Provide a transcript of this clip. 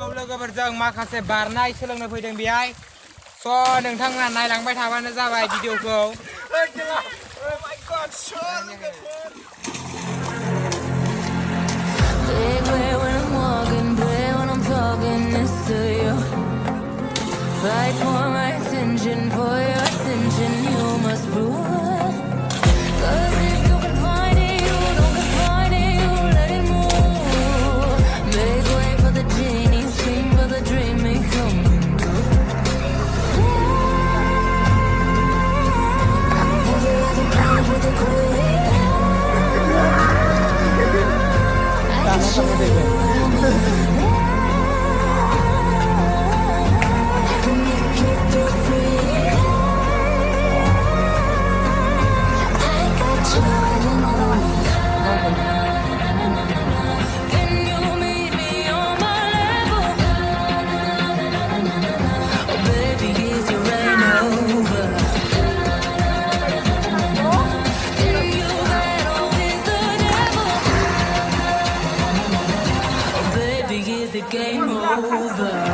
लोगोफोरजों माखासे बारनाय सोलोंनो फैदों बेहाय स' नोंथांमोना नायलांबाय थाबानो जाबाय भिडिअखौ Fight for my attention, for your attention, you must prove. 'Cause if you can find it, you don't confine it, you let it move. Make way for the genie, scream for the dream, it coming true. With the queen, I can show you. Game over.